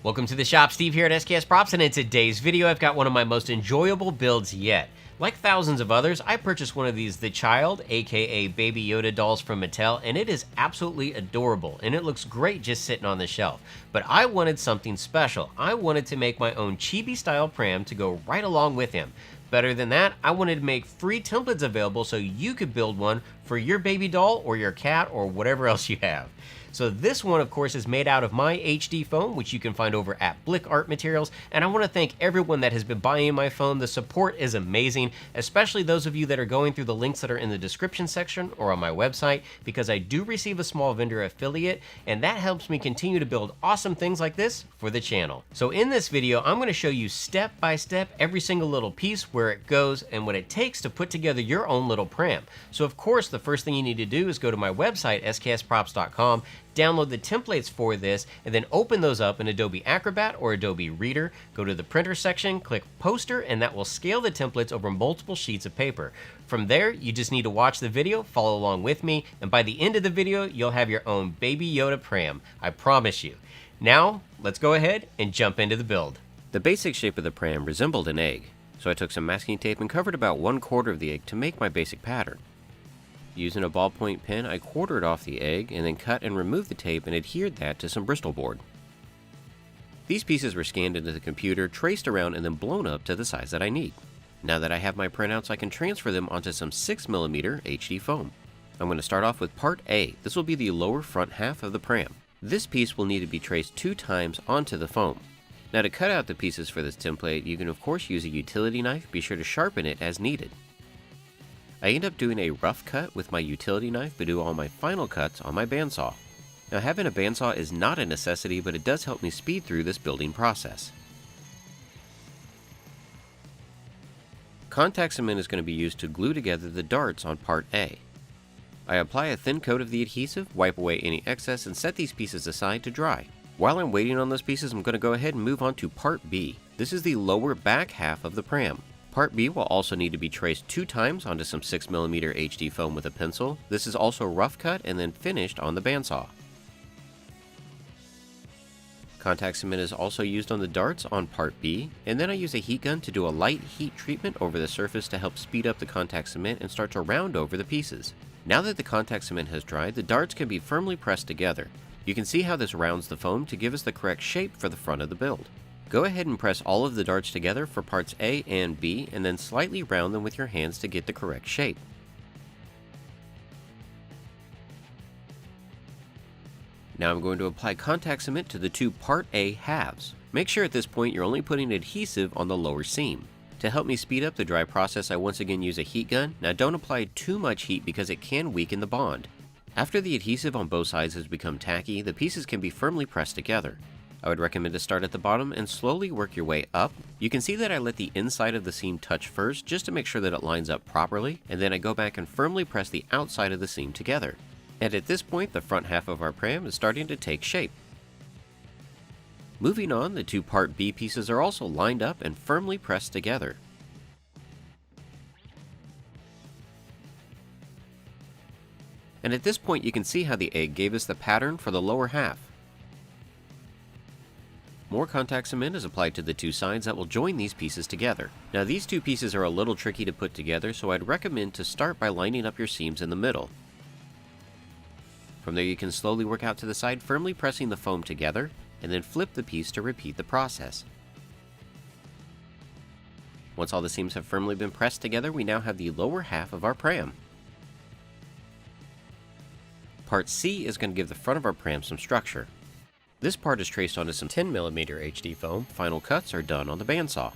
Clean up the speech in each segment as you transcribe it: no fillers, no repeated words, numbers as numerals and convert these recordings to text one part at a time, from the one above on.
Welcome to the shop. Steve here at SKS Props, and in today's video I've got one of my most enjoyable builds yet. Like thousands of others, I purchased one of these The Child, aka Baby Yoda dolls from Mattel, and it is absolutely adorable, and it looks great just sitting on the shelf. But I wanted something special. I wanted to make my own chibi style pram to go right along with him. Better than that, I wanted to make free templates available so you could build one for your baby doll or your cat or whatever else you have. So this one, of course, is made out of my HD foam, which you can find over at Blick Art Materials. And I want to thank everyone that has been buying my foam. The support is amazing, especially those of you that are going through the links that are in the description section or on my website, because I do receive a small vendor affiliate, and that helps me continue to build awesome things like this for the channel. So in this video, I'm going to show you step by step every single little piece, where it goes, and what it takes to put together your own little pram. So of course, the first thing you need to do is go to my website, sksprops.com, download the templates for this, and then open those up in Adobe Acrobat or Adobe Reader. Go to the printer section, click poster, and that will scale the templates over multiple sheets of paper. From there, you just need to watch the video, follow along with me, and by the end of the video, you'll have your own Baby Yoda pram. I promise you. Now, let's go ahead and jump into the build. The basic shape of the pram resembled an egg, so I took some masking tape and covered about 1/4 of the egg to make my basic pattern. Using a ballpoint pen, I quartered off the egg and then cut and removed the tape and adhered that to some Bristol board. These pieces were scanned into the computer, traced around, and then blown up to the size that I need. Now that I have my printouts, I can transfer them onto some 6mm HD foam. I'm going to start off with part A. This will be the lower front half of the pram. This piece will need to be traced 2 times onto the foam. Now to cut out the pieces for this template, you can of course use a utility knife. Be sure to sharpen it as needed. I end up doing a rough cut with my utility knife, but do all my final cuts on my bandsaw. Now having a bandsaw is not a necessity, but it does help me speed through this building process. Contact cement is going to be used to glue together the darts on part A. I apply a thin coat of the adhesive, wipe away any excess, and set these pieces aside to dry. While I'm waiting on those pieces, I'm going to go ahead and move on to part B. This is the lower back half of the pram. Part B will also need to be traced 2 times onto some 6mm HD foam with a pencil. This is also rough cut and then finished on the bandsaw. Contact cement is also used on the darts on part B, and then I use a heat gun to do a light heat treatment over the surface to help speed up the contact cement and start to round over the pieces. Now that the contact cement has dried, the darts can be firmly pressed together. You can see how this rounds the foam to give us the correct shape for the front of the build. Go ahead and press all of the darts together for parts A and B, and then slightly round them with your hands to get the correct shape. Now I'm going to apply contact cement to the 2 part A halves. Make sure at this point you're only putting adhesive on the lower seam. To help me speed up the dry process, I once again use a heat gun. Now don't apply too much heat because it can weaken the bond. After the adhesive on both sides has become tacky, the pieces can be firmly pressed together. I would recommend to start at the bottom and slowly work your way up. You can see that I let the inside of the seam touch first just to make sure that it lines up properly, and then I go back and firmly press the outside of the seam together. And at this point, the front half of our pram is starting to take shape. Moving on, the 2 part B pieces are also lined up and firmly pressed together. And at this point you can see how the egg gave us the pattern for the lower half. More contact cement is applied to the 2 sides that will join these pieces together. Now these 2 pieces are a little tricky to put together, so I'd recommend to start by lining up your seams in the middle. From there you can slowly work out to the side, firmly pressing the foam together, and then flip the piece to repeat the process. Once all the seams have firmly been pressed together, we now have the lower half of our pram. Part C is going to give the front of our pram some structure. This part is traced onto some 10mm HD foam. Final cuts are done on the bandsaw.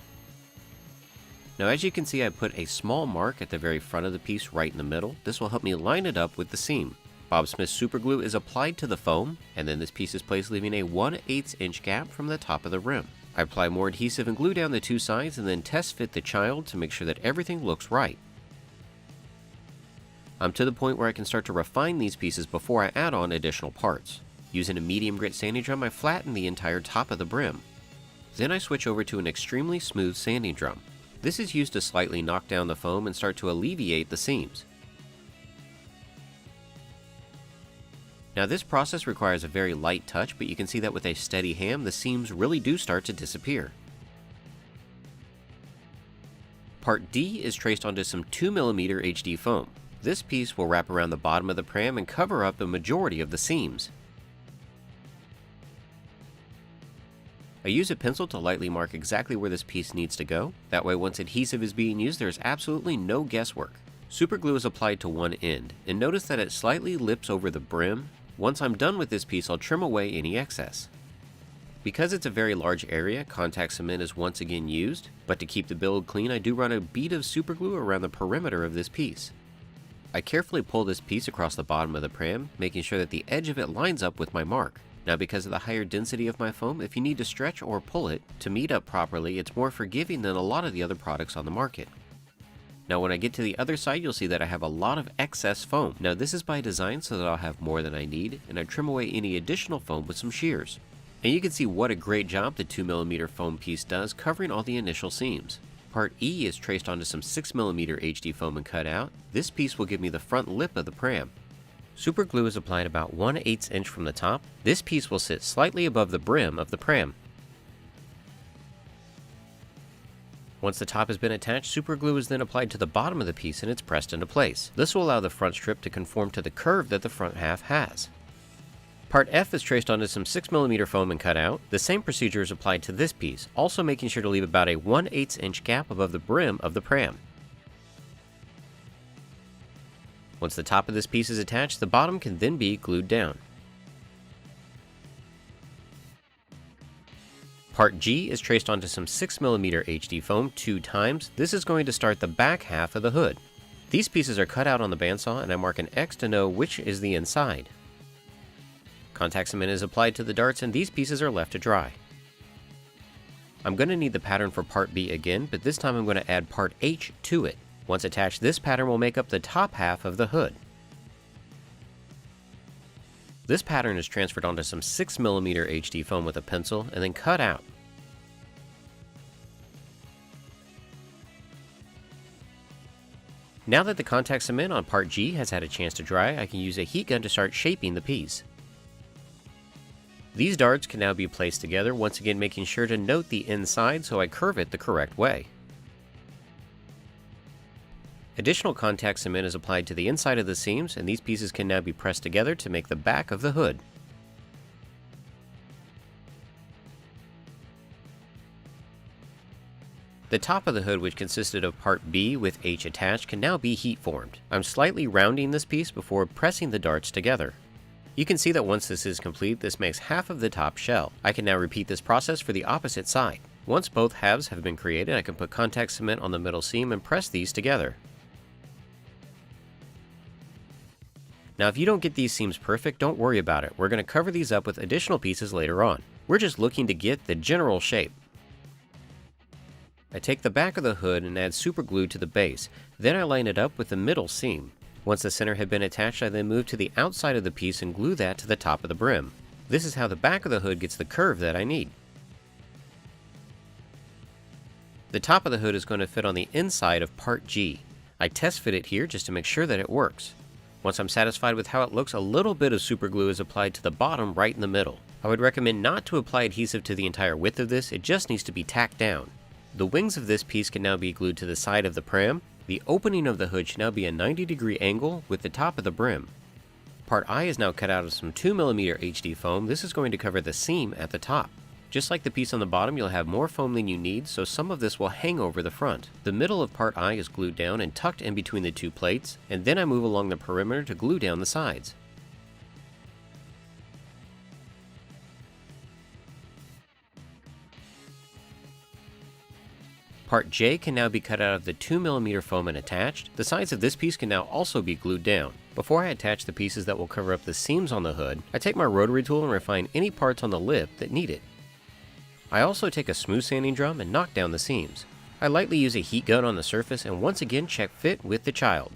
Now as you can see, I put a small mark at the very front of the piece right in the middle. This will help me line it up with the seam. Bob Smith super glue is applied to the foam, and then this piece is placed leaving a 1/8 inch gap from the top of the rim. I apply more adhesive and glue down the 2 sides and then test fit the child to make sure that everything looks right. I'm to the point where I can start to refine these pieces before I add on additional parts. Using a medium grit sanding drum, I flatten the entire top of the brim. Then I switch over to an extremely smooth sanding drum. This is used to slightly knock down the foam and start to alleviate the seams. Now this process requires a very light touch, but you can see that with a steady hand, the seams really do start to disappear. Part D is traced onto some 2mm HD foam. This piece will wrap around the bottom of the pram and cover up the majority of the seams. I use a pencil to lightly mark exactly where this piece needs to go. That way once adhesive is being used, there's absolutely no guesswork. Super glue is applied to one end, and notice that it slightly lips over the brim. Once I'm done with this piece, I'll trim away any excess. Because it's a very large area, contact cement is once again used, but to keep the build clean, I do run a bead of super glue around the perimeter of this piece. I carefully pull this piece across the bottom of the pram, making sure that the edge of it lines up with my mark. Now because of the higher density of my foam, if you need to stretch or pull it to meet up properly, it's more forgiving than a lot of the other products on the market. Now when I get to the other side, you'll see that I have a lot of excess foam. Now this is by design so that I'll have more than I need, and I trim away any additional foam with some shears. And you can see what a great job the 2mm foam piece does, covering all the initial seams. Part E is traced onto some 6mm HD foam and cut out. This piece will give me the front lip of the pram. Super glue is applied about 1/8 inch from the top. This piece will sit slightly above the brim of the pram. Once the top has been attached, super glue is then applied to the bottom of the piece and it's pressed into place. This will allow the front strip to conform to the curve that the front half has. Part F is traced onto some 6mm foam and cut out. The same procedure is applied to this piece, also making sure to leave about a 1/8 inch gap above the brim of the pram. Once the top of this piece is attached, the bottom can then be glued down. Part G is traced onto some 6mm HD foam 2 times. This is going to start the back half of the hood. These pieces are cut out on the bandsaw and I mark an X to know which is the inside. Contact cement is applied to the darts and these pieces are left to dry. I'm going to need the pattern for Part B again, but this time I'm going to add Part H to it. Once attached, this pattern will make up the top half of the hood. This pattern is transferred onto some 6mm HD foam with a pencil and then cut out. Now that the contact cement on Part G has had a chance to dry, I can use a heat gun to start shaping the piece. These darts can now be placed together, once again making sure to note the inside so I curve it the correct way. Additional contact cement is applied to the inside of the seams, and these pieces can now be pressed together to make the back of the hood. The top of the hood, which consisted of Part B with H attached, can now be heat formed. I'm slightly rounding this piece before pressing the darts together. You can see that once this is complete, this makes half of the top shell. I can now repeat this process for the opposite side. Once both halves have been created, I can put contact cement on the middle seam and press these together. Now if you don't get these seams perfect, don't worry about it. We're going to cover these up with additional pieces later on. We're just looking to get the general shape. I take the back of the hood and add super glue to the base. Then I line it up with the middle seam. Once the center had been attached, I then move to the outside of the piece and glue that to the top of the brim. This is how the back of the hood gets the curve that I need. The top of the hood is going to fit on the inside of Part G. I test fit it here just to make sure that it works. Once I'm satisfied with how it looks, a little bit of super glue is applied to the bottom right in the middle. I would recommend not to apply adhesive to the entire width of this, it just needs to be tacked down. The wings of this piece can now be glued to the side of the pram. The opening of the hood should now be a 90-degree angle with the top of the brim. Part I is now cut out of some 2mm HD foam. This is going to cover the seam at the top. Just like the piece on the bottom, you'll have more foam than you need, so some of this will hang over the front. The middle of Part I is glued down and tucked in between the two plates, and then I move along the perimeter to glue down the sides. Part J can now be cut out of the 2mm foam and attached. The sides of this piece can now also be glued down. Before I attach the pieces that will cover up the seams on the hood, I take my rotary tool and refine any parts on the lip that need it. I also take a smooth sanding drum and knock down the seams. I lightly use a heat gun on the surface and once again check fit with the child.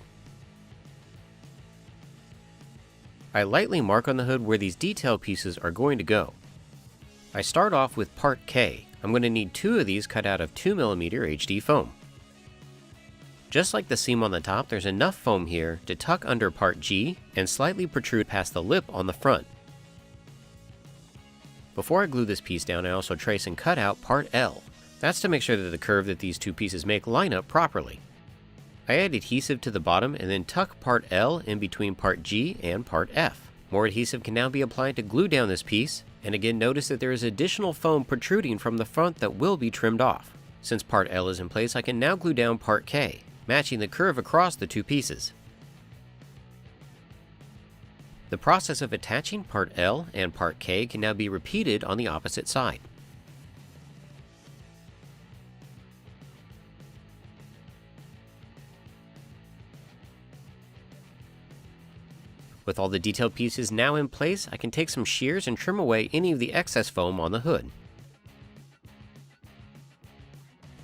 I lightly mark on the hood where these detail pieces are going to go. I start off with Part K. I'm going to need 2 of these cut out of 2mm HD foam. Just like the seam on the top, there's enough foam here to tuck under part G and slightly protrude past the lip on the front. Before I glue this piece down, I also trace and cut out part L. That's to make sure that the curve that these two pieces make line up properly. I add adhesive to the bottom and then tuck part L in between part G and part F. More adhesive can now be applied to glue down this piece, and again notice that there is additional foam protruding from the front that will be trimmed off. Since part L is in place, I can now glue down part K, matching the curve across the two pieces. The process of attaching part L and part K can now be repeated on the opposite side. With all the detailed pieces now in place, I can take some shears and trim away any of the excess foam on the hood.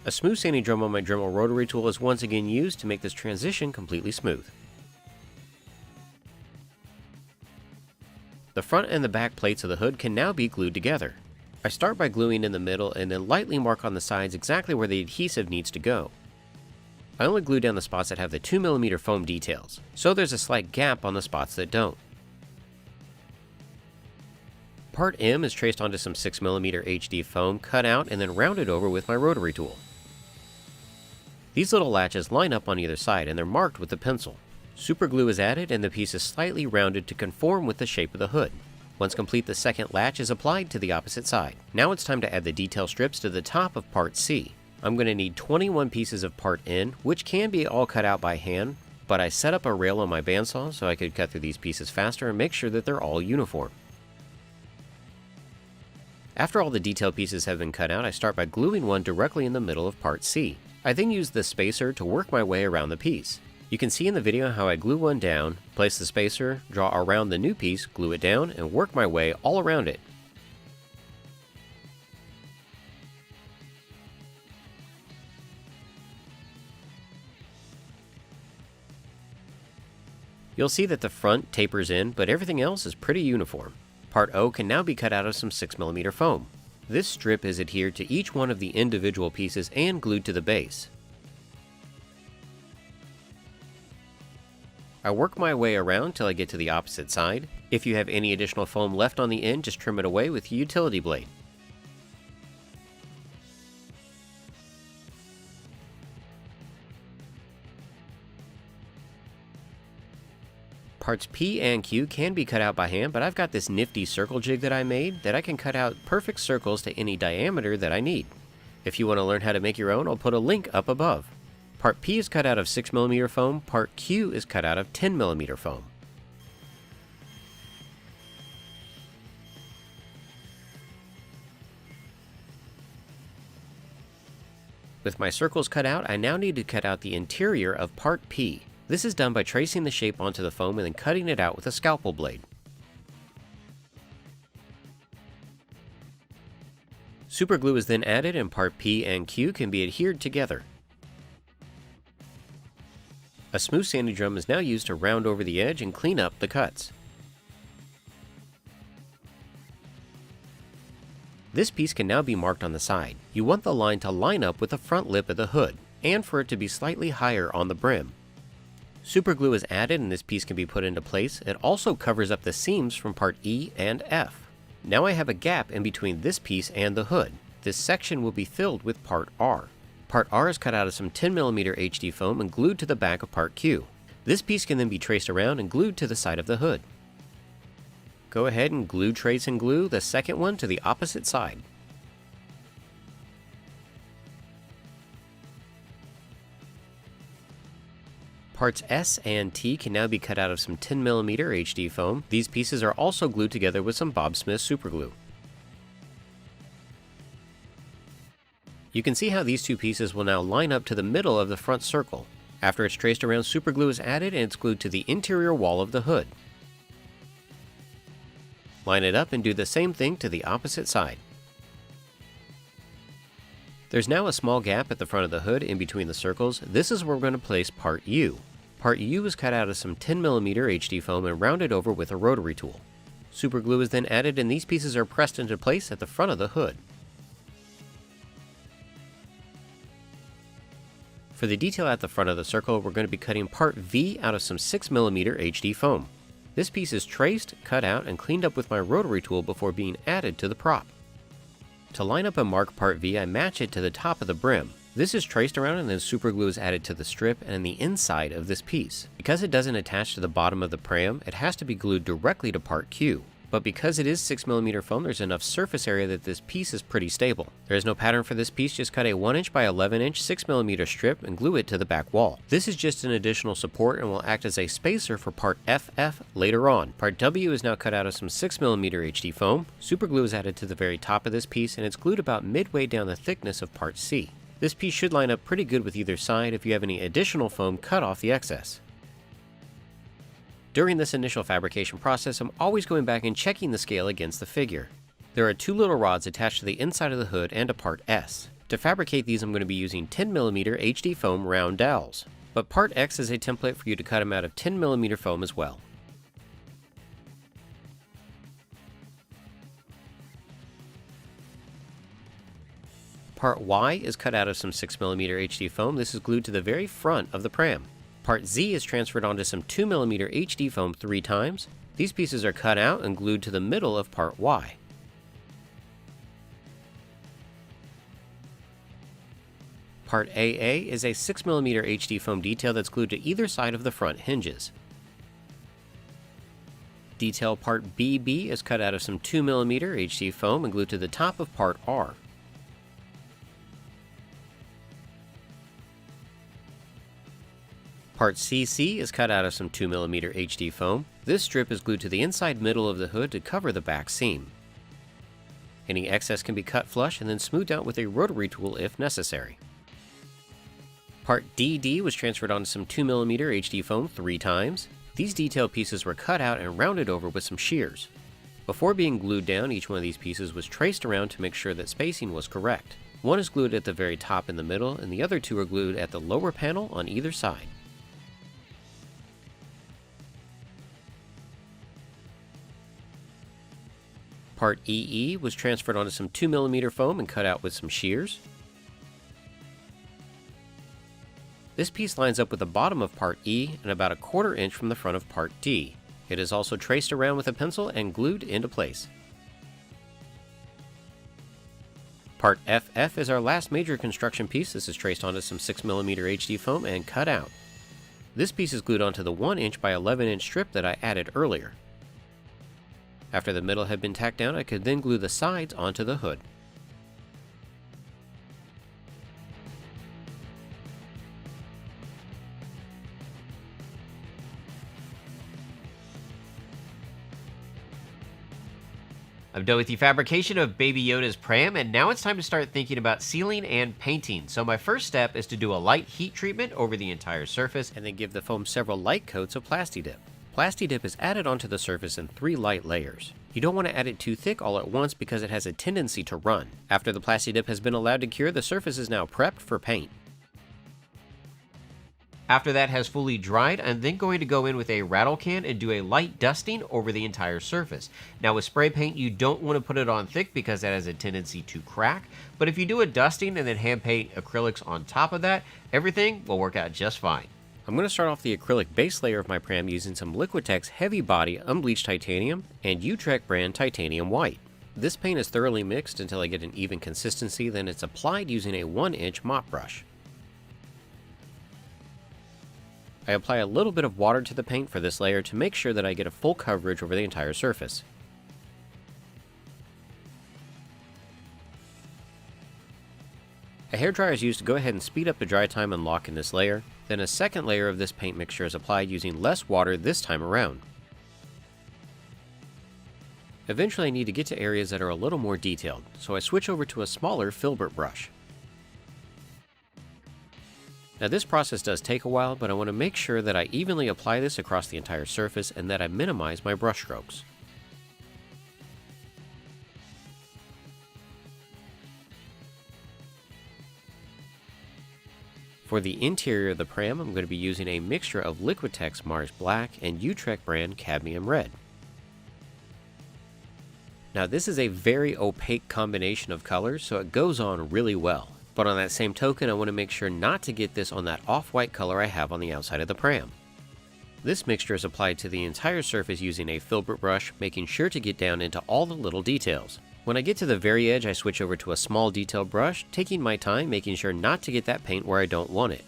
A smooth sanding drum on my Dremel rotary tool is once again used to make this transition completely smooth. The front and the back plates of the hood can now be glued together. I start by gluing in the middle and then lightly mark on the sides exactly where the adhesive needs to go. I only glue down the spots that have the 2mm foam details, so there's a slight gap on the spots that don't. Part M is traced onto some 6mm HD foam, cut out and then rounded over with my rotary tool. These little latches line up on either side and they're marked with a pencil. Super glue is added and the piece is slightly rounded to conform with the shape of the hood. Once complete, the second latch is applied to the opposite side. Now it's time to add the detail strips to the top of part C. I'm going to need 21 pieces of part N, which can be all cut out by hand, but I set up a rail on my bandsaw so I could cut through these pieces faster and make sure that they're all uniform. After all the detail pieces have been cut out, I start by gluing one directly in the middle of part C. I then use the spacer to work my way around the piece. You can see in the video how I glue one down, place the spacer, draw around the new piece, glue it down, and work my way all around it. You'll see that the front tapers in, but everything else is pretty uniform. Part O can now be cut out of some 6mm foam. This strip is adhered to each one of the individual pieces and glued to the base. I work my way around till I get to the opposite side. If you have any additional foam left on the end, just trim it away with a utility blade. Parts P and Q can be cut out by hand, but I've got this nifty circle jig that I made that I can cut out perfect circles to any diameter that I need. If you want to learn how to make your own, I'll put a link up above. Part P is cut out of 6mm foam, part Q is cut out of 10mm foam. With my circles cut out, I now need to cut out the interior of part P. This is done by tracing the shape onto the foam and then cutting it out with a scalpel blade. Super glue is then added and part P and Q can be adhered together. A smooth sanding drum is now used to round over the edge and clean up the cuts. This piece can now be marked on the side. You want the line to line up with the front lip of the hood, and for it to be slightly higher on the brim. Super glue is added and this piece can be put into place. It also covers up the seams from part E and F. Now I have a gap in between this piece and the hood. This section will be filled with part R. Part R is cut out of some 10mm HD foam and glued to the back of part Q. This piece can then be traced around and glued to the side of the hood. Go ahead and glue, trace, and glue the second one to the opposite side. Parts S and T can now be cut out of some 10mm HD foam. These pieces are also glued together with some Bob Smith super glue. You can see how these two pieces will now line up to the middle of the front circle. After it's traced around, super glue is added and it's glued to the interior wall of the hood. Line it up and do the same thing to the opposite side. There's now a small gap at the front of the hood in between the circles. This is where we're going to place part U. Part U is cut out of some 10mm HD foam and rounded over with a rotary tool. Super glue is then added and these pieces are pressed into place at the front of the hood. For For the detail at the front of the circle, we're going to be cutting part V out of some 6mm HD foam. This piece is traced, cut out, and cleaned up with my rotary tool before being added to the prop. To line up and mark part V, I match it to the top of the brim. This is traced around and then super glue is added to the strip and in the inside of this piece. Because it doesn't attach to the bottom of the pram, it has to be glued directly to part Q. But because it is 6mm foam, there's enough surface area that this piece is pretty stable. There is no pattern for this piece, just cut a 1" by 11" 6mm strip and glue it to the back wall. This is just an additional support and will act as a spacer for part FF later on. Part W is now cut out of some 6mm HD foam. Super glue is added to the very top of this piece and it's glued about midway down the thickness of part C. This piece should line up pretty good with either side. If you have any additional foam, cut off the excess. During this initial fabrication process, I'm always going back and checking the scale against the figure. There are 2 little rods attached to the inside of the hood and a part S. To fabricate these, I'm going to be using 10mm HD foam round dowels, but part X is a template for you to cut them out of 10mm foam as well. Part Y is cut out of some 6mm HD foam. This is glued to the very front of the pram. Part Z is transferred onto some 2mm HD foam 3 times. These pieces are cut out and glued to the middle of part Y. Part AA is a 6mm HD foam detail that's glued to either side of the front hinges. Detail part BB is cut out of some 2mm HD foam and glued to the top of part R. Part CC is cut out of some 2mm HD foam. This strip is glued to the inside middle of the hood to cover the back seam. Any excess can be cut flush and then smoothed out with a rotary tool if necessary. Part DD was transferred onto some 2mm HD foam 3 times. These detail pieces were cut out and rounded over with some shears. Before being glued down, each one of these pieces was traced around to make sure that spacing was correct. One is glued at the very top in the middle, and the other 2 are glued at the lower panel on either side. Part EE was transferred onto some 2mm foam and cut out with some shears. This piece lines up with the bottom of part E and about a 1/4 inch from the front of part D. It is also traced around with a pencil and glued into place. Part FF is our last major construction piece. This is traced onto some 6mm HD foam and cut out. This piece is glued onto the 1" by 11" strip that I added earlier. After the middle had been tacked down, I could then glue the sides onto the hood. I'm done with the fabrication of Baby Yoda's pram, and now it's time to start thinking about sealing and painting. So my first step is to do a light heat treatment over the entire surface, And then give the foam several light coats of Plasti-Dip. Plasti-Dip is added onto the surface in 3 light layers. You don't want to add it too thick all at once because it has a tendency to run. After the Plasti-Dip has been allowed to cure, the surface is now prepped for paint. After that has fully dried, I'm then going to go in with a rattle can and do a light dusting over the entire surface. Now with spray paint, you don't want to put it on thick because that has a tendency to crack, but if you do a dusting and then hand paint acrylics on top of that, everything will work out just fine. I'm going to start off the acrylic base layer of my pram using some Liquitex Heavy Body Unbleached Titanium and Utrecht brand Titanium White. This paint is thoroughly mixed until I get an even consistency, then it's applied using a 1" mop brush. I apply a little bit of water to the paint for this layer to make sure that I get a full coverage over the entire surface. A hairdryer is used to go ahead and speed up the dry time and lock in this layer. Then a second layer of this paint mixture is applied using less water this time around. Eventually I need to get to areas that are a little more detailed, so I switch over to a smaller filbert brush. Now this process does take a while, but I want to make sure that I evenly apply this across the entire surface and that I minimize my brush strokes. For the interior of the pram, I'm going to be using a mixture of Liquitex Mars Black and Utrecht brand Cadmium Red. Now this is a very opaque combination of colors, so it goes on really well. But on that same token, I want to make sure not to get this on that off-white color I have on the outside of the pram. This mixture is applied to the entire surface using a filbert brush, making sure to get down into all the little details. When I get to the very edge, I switch over to a small detail brush, taking my time, making sure not to get that paint where I don't want it.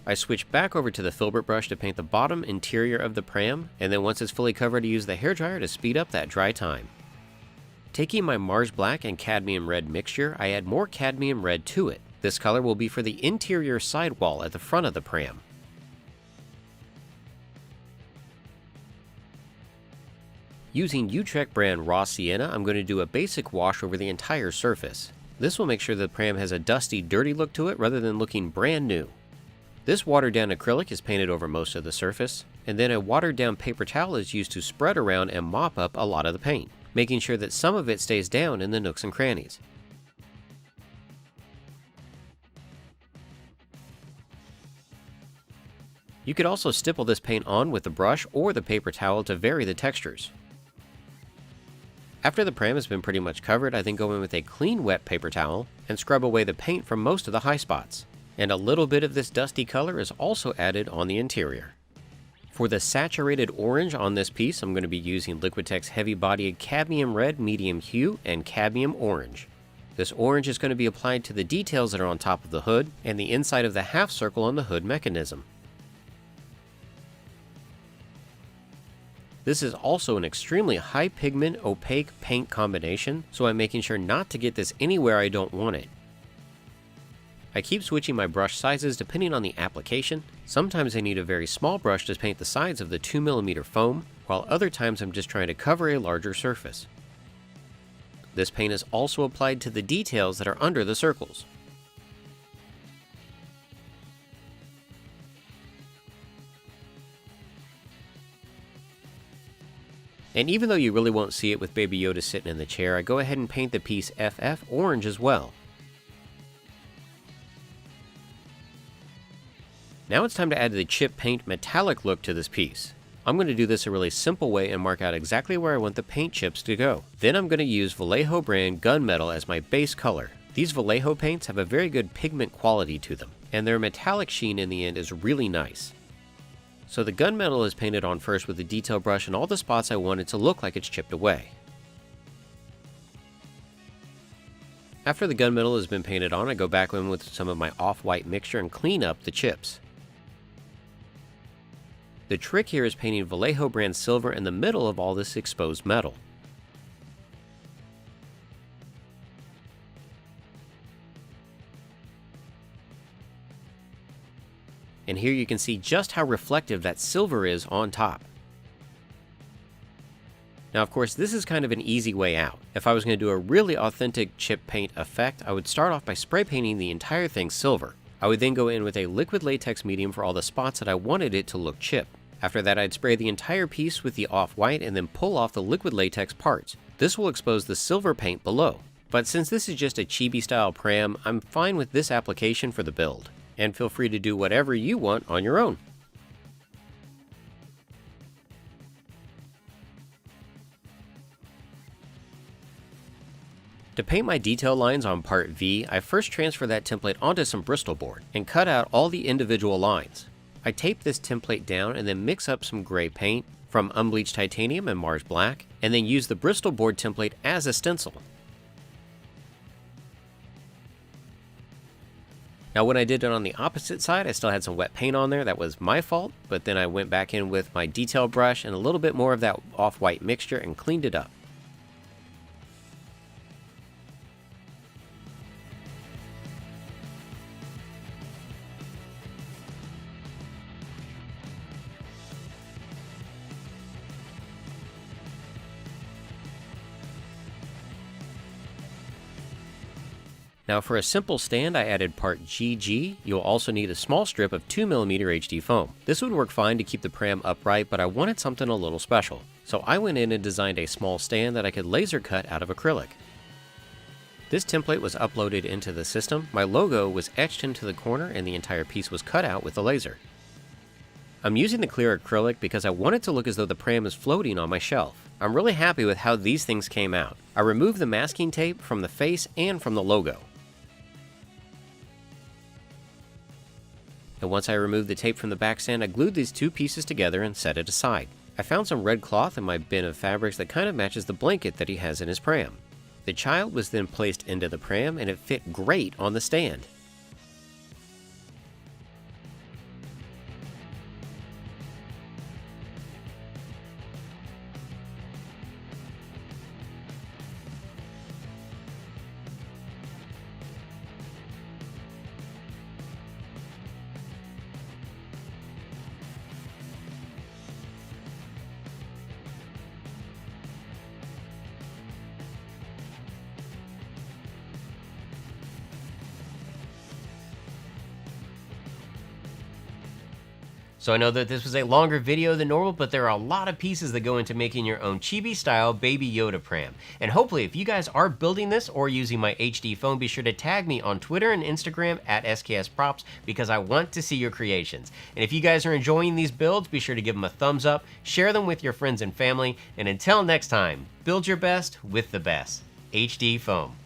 I switch back over to the filbert brush to paint the bottom interior of the pram, and then once it's fully covered, I use the hairdryer to speed up that dry time. Taking my Mars Black and Cadmium Red mixture, I add more Cadmium Red to it. This color will be for the interior sidewall at the front of the pram. Using Utrecht brand Raw Sienna, I'm going to do a basic wash over the entire surface. This will make sure the pram has a dusty, dirty look to it rather than looking brand new. This watered down acrylic is painted over most of the surface, and then a watered down paper towel is used to spread around and mop up a lot of the paint, making sure that some of it stays down in the nooks and crannies. You could also stipple this paint on with the brush or the paper towel to vary the textures. After the pram has been pretty much covered, I then go in with a clean wet paper towel and scrub away the paint from most of the high spots. And a little bit of this dusty color is also added on the interior. For the saturated orange on this piece, I'm going to be using Liquitex Heavy Bodied Cadmium Red Medium Hue and Cadmium Orange. This orange is going to be applied to the details that are on top of the hood and the inside of the half circle on the hood mechanism. This is also an extremely high pigment opaque paint combination, so I'm making sure not to get this anywhere I don't want it. I keep switching my brush sizes depending on the application. Sometimes I need a very small brush to paint the sides of the 2mm foam, while other times I'm just trying to cover a larger surface. This paint is also applied to the details that are under the circles. And even though you really won't see it with Baby Yoda sitting in the chair, I go ahead and paint the piece FF orange as well. Now it's time to add the chip paint metallic look to this piece. I'm going to do this a really simple way and mark out exactly where I want the paint chips to go. Then I'm going to use Vallejo brand Gunmetal as my base color. These Vallejo paints have a very good pigment quality to them, and their metallic sheen in the end is really nice. So the gunmetal is painted on first with the detail brush in all the spots I want it to look like it's chipped away. After the gunmetal has been painted on, I go back in with some of my off-white mixture and clean up the chips. The trick here is painting Vallejo brand silver in the middle of all this exposed metal. And here you can see just how reflective that silver is on top. Now of course this is kind of an easy way out. If I was going to do a really authentic chip paint effect, I would start off by spray painting the entire thing silver. I would then go in with a liquid latex medium for all the spots that I wanted it to look chipped. After that I'd spray the entire piece with the off-white and then pull off the liquid latex parts. This will expose the silver paint below. But since this is just a chibi style pram, I'm fine with this application for the build. And feel free to do whatever you want on your own. To paint my detail lines on part V, I first transfer that template onto some Bristol board and cut out all the individual lines. I tape this template down and then mix up some gray paint from Unbleached Titanium and Mars Black, and then use the Bristol board template as a stencil. Now when I did it on the opposite side, I still had some wet paint on there. That was my fault, but then I went back in with my detail brush and a little bit more of that off-white mixture and cleaned it up. Now for a simple stand, I added part GG. You'll also need a small strip of 2mm HD foam. This would work fine to keep the pram upright, but I wanted something a little special. So I went in and designed a small stand that I could laser cut out of acrylic. This template was uploaded into the system, my logo was etched into the corner, and the entire piece was cut out with a laser. I'm using the clear acrylic because I want it to look as though the pram is floating on my shelf. I'm really happy with how these things came out. I removed the masking tape from the face and from the logo. And once I removed the tape from the back stand, I glued these two pieces together and set it aside. I found some red cloth in my bin of fabrics that kind of matches the blanket that he has in his pram. The child was then placed into the pram and it fit great on the stand. So I know that this was a longer video than normal, but there are a lot of pieces that go into making your own chibi-style Baby Yoda pram. And hopefully, if you guys are building this or using my HD phone, be sure to tag me on Twitter and Instagram at SKSProps because I want to see your creations. And if you guys are enjoying these builds, be sure to give them a thumbs up, share them with your friends and family, and until next time, build your best with the best. HD Foam.